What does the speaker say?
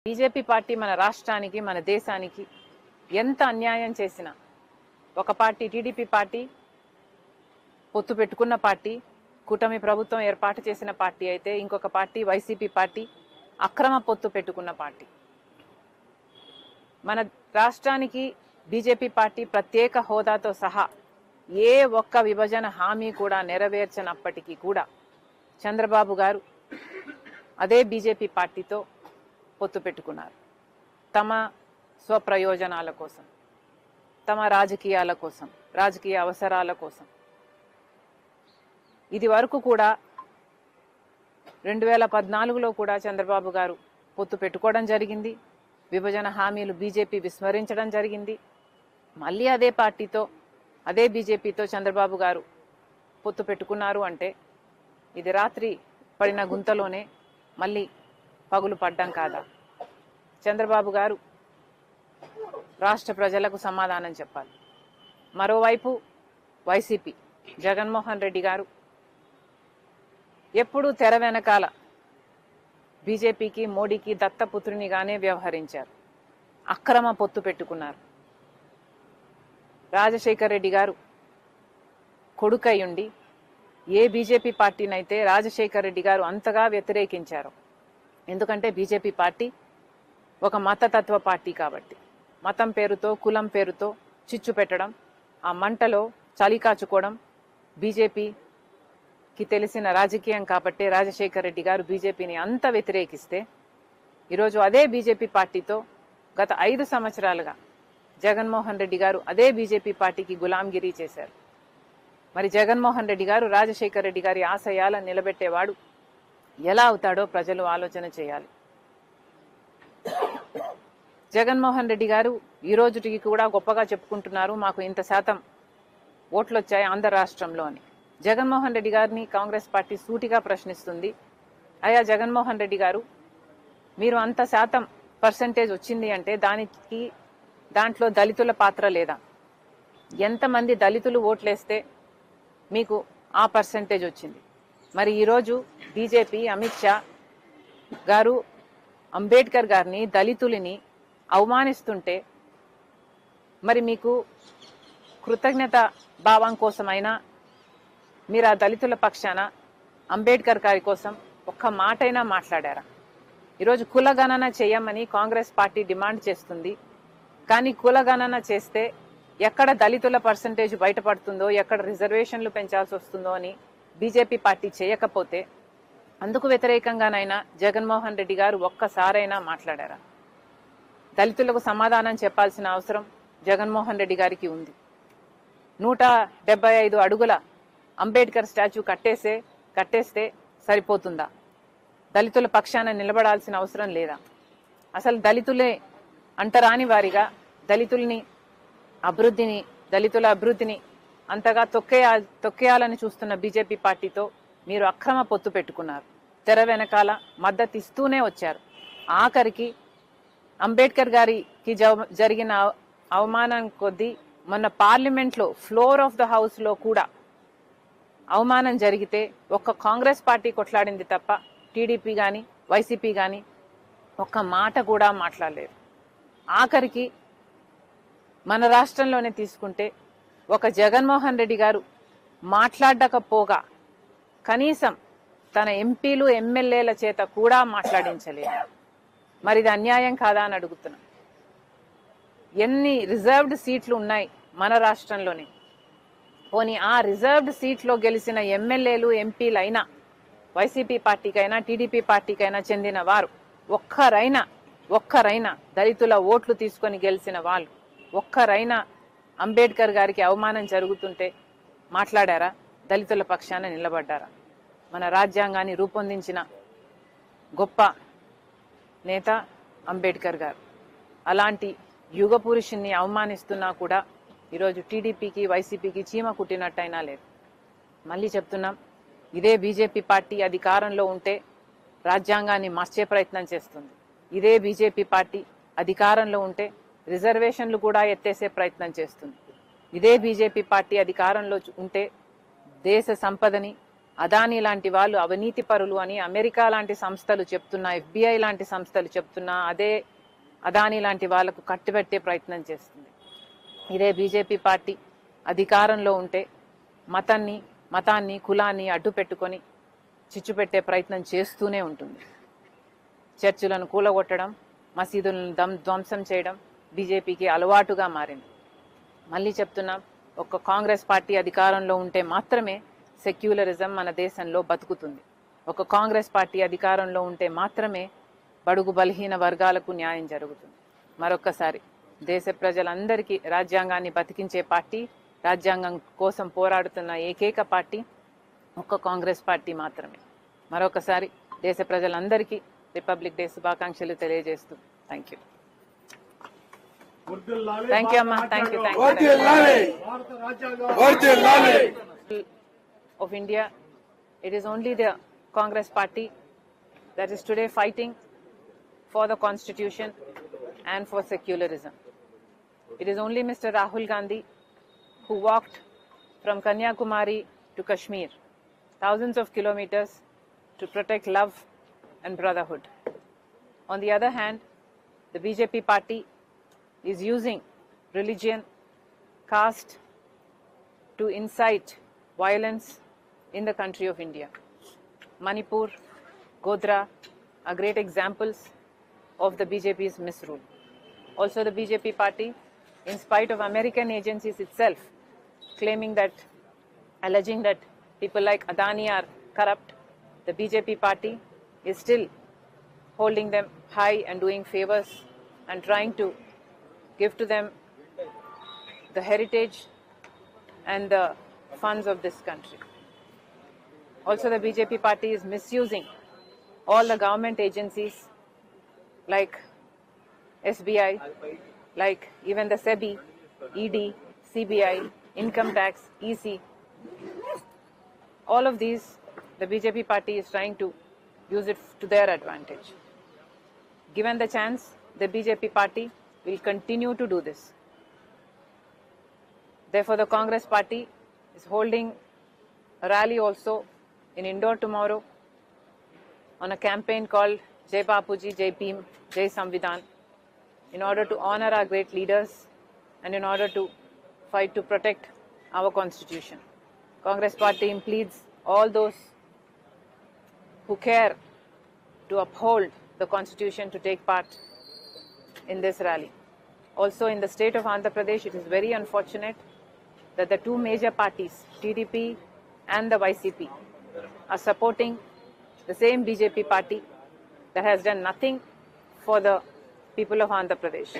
BJP party మన రాష్ట్రానికి మన దేశానికి ఎంత అన్యాయం చేసినా ఒక పార్టీ టీడీపీ పార్టీ పొత్తు పెట్టుకున్న పార్టీ కూటమి ప్రభుత్వం ఏర్పాటు చేసిన పార్టీ అయితే ఇంకొక పార్టీ వైసీపీ పార్టీ అక్రమ పొత్తు పెట్టుకున్న పార్టీ. మన రాష్ట్రానికి బీజేపీ పార్టీ ప్రత్యేక హోదాతో సహా ఏ ఒక్క విభజన హామీ కూడా నెరవేర్చనప్పటికీ కూడా చంద్రబాబు గారు అదే బీజేపీ పార్టీతో పొత్తు పెట్టుకున్నారు. తమ స్వప్రయోజనాల కోసం, తమ రాజకీయాల కోసం, రాజకీయ అవసరాల కోసం. ఇది వరకు కూడా 2014లో కూడా చంద్రబాబు గారు పొత్తు పెట్టుకోవడం జరిగింది. విభజన హామీలు బీజేపీ విస్మరించడం జరిగింది. మళ్ళీ అదే పార్టీతో, అదే బీజేపీతో చంద్రబాబు గారు పొత్తు పెట్టుకున్నారు అంటే ఇది రాత్రి పడిన గుంతలోనే మళ్ళీ పగులు పడ్డం కాదా? చంద్రబాబు గారు రాష్ట్ర ప్రజలకు సమాధానం చెప్పాలి. మరోవైపు వైసీపీ జగన్మోహన్ రెడ్డి గారు ఎప్పుడూ తెర వెనకాల బీజేపీకి, మోడీకి దత్తపుత్రునిగానే వ్యవహరించారు. అక్రమ పొత్తు పెట్టుకున్నారు. రాజశేఖర్ రెడ్డి గారు కొడుకయ్యుండి ఏ బీజేపీ పార్టీనైతే రాజశేఖర్ రెడ్డి గారు అంతగా వ్యతిరేకించారు. ఎందుకంటే బీజేపీ పార్టీ ఒక మతతత్వ పార్టీ కాబట్టి మతం పేరుతో, కులం పేరుతో చిచ్చు పెట్టడం, ఆ మంటలో చలి కాచుకోవడం బీజేపీకి తెలిసిన రాజకీయం కాబట్టి రాజశేఖర్ రెడ్డి గారు బీజేపీని అంత వ్యతిరేకిస్తే ఈరోజు అదే బీజేపీ పార్టీతో గత 5 సంవత్సరాలుగా జగన్మోహన్ రెడ్డి గారు అదే బీజేపీ పార్టీకి గులాంగిరీ చేశారు. మరి జగన్మోహన్ రెడ్డి గారు రాజశేఖర్ రెడ్డి గారి ఆశయాలను నిలబెట్టేవాడు ఎలా అవుతాడో ప్రజలు ఆలోచన చేయాలి. జగన్మోహన్ రెడ్డి గారు ఈ రోజుకి కూడా గొప్పగా చెప్పుకుంటున్నారు, మాకు ఇంత శాతం ఓట్లు వచ్చాయి ఆంధ్ర రాష్ట్రంలో అని. జగన్మోహన్ రెడ్డి గారిని కాంగ్రెస్ పార్టీ సూటిగా ప్రశ్నిస్తుంది, అయ్యా జగన్మోహన్ రెడ్డి గారు, మీరు అంత శాతం పర్సెంటేజ్ వచ్చింది అంటే దాంట్లో దళితుల పాత్ర లేదా? ఎంతమంది దళితులు ఓట్లేస్తే మీకు ఆ పర్సెంటేజ్ వచ్చింది? మరి ఈరోజు బీజేపీ అమిత్ షా గారు అంబేద్కర్ గారిని, దళితులని అవమానిస్తుంటే మరి మీకు కృతజ్ఞత భావం కోసమైనా మీరు ఆ దళితుల పక్షాన అంబేద్కర్ గారి కోసం ఒక్క మాటైనా మాట్లాడారా? ఈరోజు కులగణన చేయమని కాంగ్రెస్ పార్టీ డిమాండ్ చేస్తుంది. కానీ కులగణన చేస్తే ఎక్కడ దళితుల పర్సంటేజ్ బయటపడుతుందో, ఎక్కడ రిజర్వేషన్లు పెంచాల్సి వస్తుందో అని బీజేపీ పార్టీ చేయకపోతే అందుకు వ్యతిరేకంగానైనా జగన్మోహన్ రెడ్డి గారు ఒక్కసారైనా మాట్లాడారా? దళితులకు సమాధానం చెప్పాల్సిన అవసరం జగన్మోహన్ రెడ్డి గారికి ఉంది. 175 అడుగుల అంబేద్కర్ స్టాచ్యూ కట్టేస్తే సరిపోతుందా? దళితుల పక్షాన నిలబడాల్సిన అవసరం లేదా? అసలు దళితులే అంటరాని వారిగా దళితుల అభివృద్ధిని అంతగా తొక్కేయాలని చూస్తున్న బీజేపీ పార్టీతో మీరు అక్రమ పొత్తు పెట్టుకున్నారు. తెర వెనకాల మద్దతు ఇస్తూనే వచ్చారు. ఆఖరికి అంబేద్కర్ గారికి జరిగిన అవమానం కొద్దీ మొన్న పార్లమెంట్లో ఫ్లోర్ ఆఫ్ ద హౌస్ లో కూడా అవమానం జరిగితే ఒక్క కాంగ్రెస్ పార్టీ కొట్లాడింది తప్ప టీడీపీ గాని, వైసీపీ గాని ఒక్క మాట కూడా మాట్లాడలేదు. ఆఖరికి మన రాష్ట్రంలోనే తీసుకుంటే ఒక జగన్మోహన్ రెడ్డి గారు మాట్లాడకపోగా కనీసం తన ఎంపీలు, ఎమ్మెల్యేల చేత కూడా మాట్లాడించలేదు. మరి ఇది అన్యాయం కాదా అని అడుగుతున్నా. ఎన్ని రిజర్వ్డ్ సీట్లు ఉన్నాయి మన రాష్ట్రంలోనే? పోనీ ఆ రిజర్వ్డ్ సీట్లో గెలిచిన ఎమ్మెల్యేలు, ఎంపీలైనా వైసీపీ పార్టీకైనా టీడీపీ పార్టీకైనా చెందిన వారు ఒక్కరైనా దళితుల ఓట్లు తీసుకొని గెలిచిన వాళ్ళు ఒక్కరైనా అంబేద్కర్ గారికి అవమానం జరుగుతుంటే మాట్లాడారా? దళితుల పక్షాన నిలబడ్డారా? మన రాజ్యాంగాన్ని రూపొందించిన గొప్ప నేత అంబేద్కర్ గారు. అలాంటి యుగ పురుషుణ్ణి అవమానిస్తున్నా కూడా ఈరోజు టీడీపీకి, వైసీపీకి చీమ కుట్టినట్టయినా లేదు. మళ్ళీ చెప్తున్నాం, ఇదే బీజేపీ పార్టీ అధికారంలో ఉంటే రాజ్యాంగాన్ని మార్చే ప్రయత్నం చేస్తుంది. ఇదే బీజేపీ పార్టీ అధికారంలో ఉంటే రిజర్వేషన్లు కూడా ఎత్తేసే ప్రయత్నం చేస్తుంది. ఇదే బీజేపీ పార్టీ అధికారంలో ఉంటే దేశ సంపదని, అదానీ లాంటి వాళ్ళు అవినీతి పరులు అని అమెరికా లాంటి సంస్థలు చెప్తున్నా, FBI లాంటి సంస్థలు చెప్తున్నా అదే అదానీ లాంటి వాళ్లకు కట్టిబెట్టే ప్రయత్నం చేస్తుంది. ఇదే బీజేపీ పార్టీ అధికారంలో ఉంటే మతాన్ని కులాన్ని అడ్డు పెట్టుకొని చిచ్చు పెట్టే ప్రయత్నం చేస్తూనే ఉంటుంది. చర్చిలను కూలగొట్టడం, మసీదులను ధ్వంసం చేయడం బీజేపీకి అలవాటుగా మారింది. మళ్ళీ చెప్తున్నాం, ఒక్క కాంగ్రెస్ పార్టీ అధికారంలో ఉంటే మాత్రమే సెక్యులరిజం మన దేశంలో బతుకుతుంది. ఒక కాంగ్రెస్ పార్టీ అధికారంలో ఉంటే మాత్రమే బడుగు బలహీన వర్గాలకు న్యాయం జరుగుతుంది. మరొక్కసారి దేశ ప్రజలందరికీ రాజ్యాంగాన్ని బతికించే పార్టీ, రాజ్యాంగం కోసం పోరాడుతున్న ఏకైక పార్టీ ఒక్క కాంగ్రెస్ పార్టీ మాత్రమే. మరొకసారి దేశ ప్రజలందరికీ రిపబ్లిక్ డే శుభాకాంక్షలు తెలియజేస్తూ థ్యాంక్ యూ. థ్యాంక్ యూ అమ్మా. Thank you. Of India, it is only the Congress party that is today fighting for the constitution and for secularism. It is only Mr. Rahul Gandhi who walked from Kanyakumari to Kashmir, thousands of kilometers to protect love and brotherhood. On the other hand, the BJP party is using religion, caste to incite violence in the country of India. Manipur, Godhra are great examples of the BJP's misrule. Also, the BJP party, in spite of American agencies itself alleging that people like Adani are corrupt, the BJP party is still holding them high and doing favors and trying to give to them the heritage and the funds of this country. Also, the BJP party is misusing all the government agencies like SBI, like even the SEBI, ED, CBI, Income Tax, EC. All of these, the BJP party is trying to use it to their advantage. Given the chance, the BJP party will continue to do this. Therefore, the Congress party is holding a rally also in Indore tomorrow on a campaign called Jai Bapuji, Jai Bhim, Jai Samvidhan, in order to honor our great leaders and in order to fight to protect our constitution. Congress party pleads all those who care to uphold the constitution to take part in this rally. Also, in the state of Andhra Pradesh, it is very unfortunate that the two major parties, TDP and the YCP, are supporting the same BJP party that has done nothing for the people of Andhra Pradesh.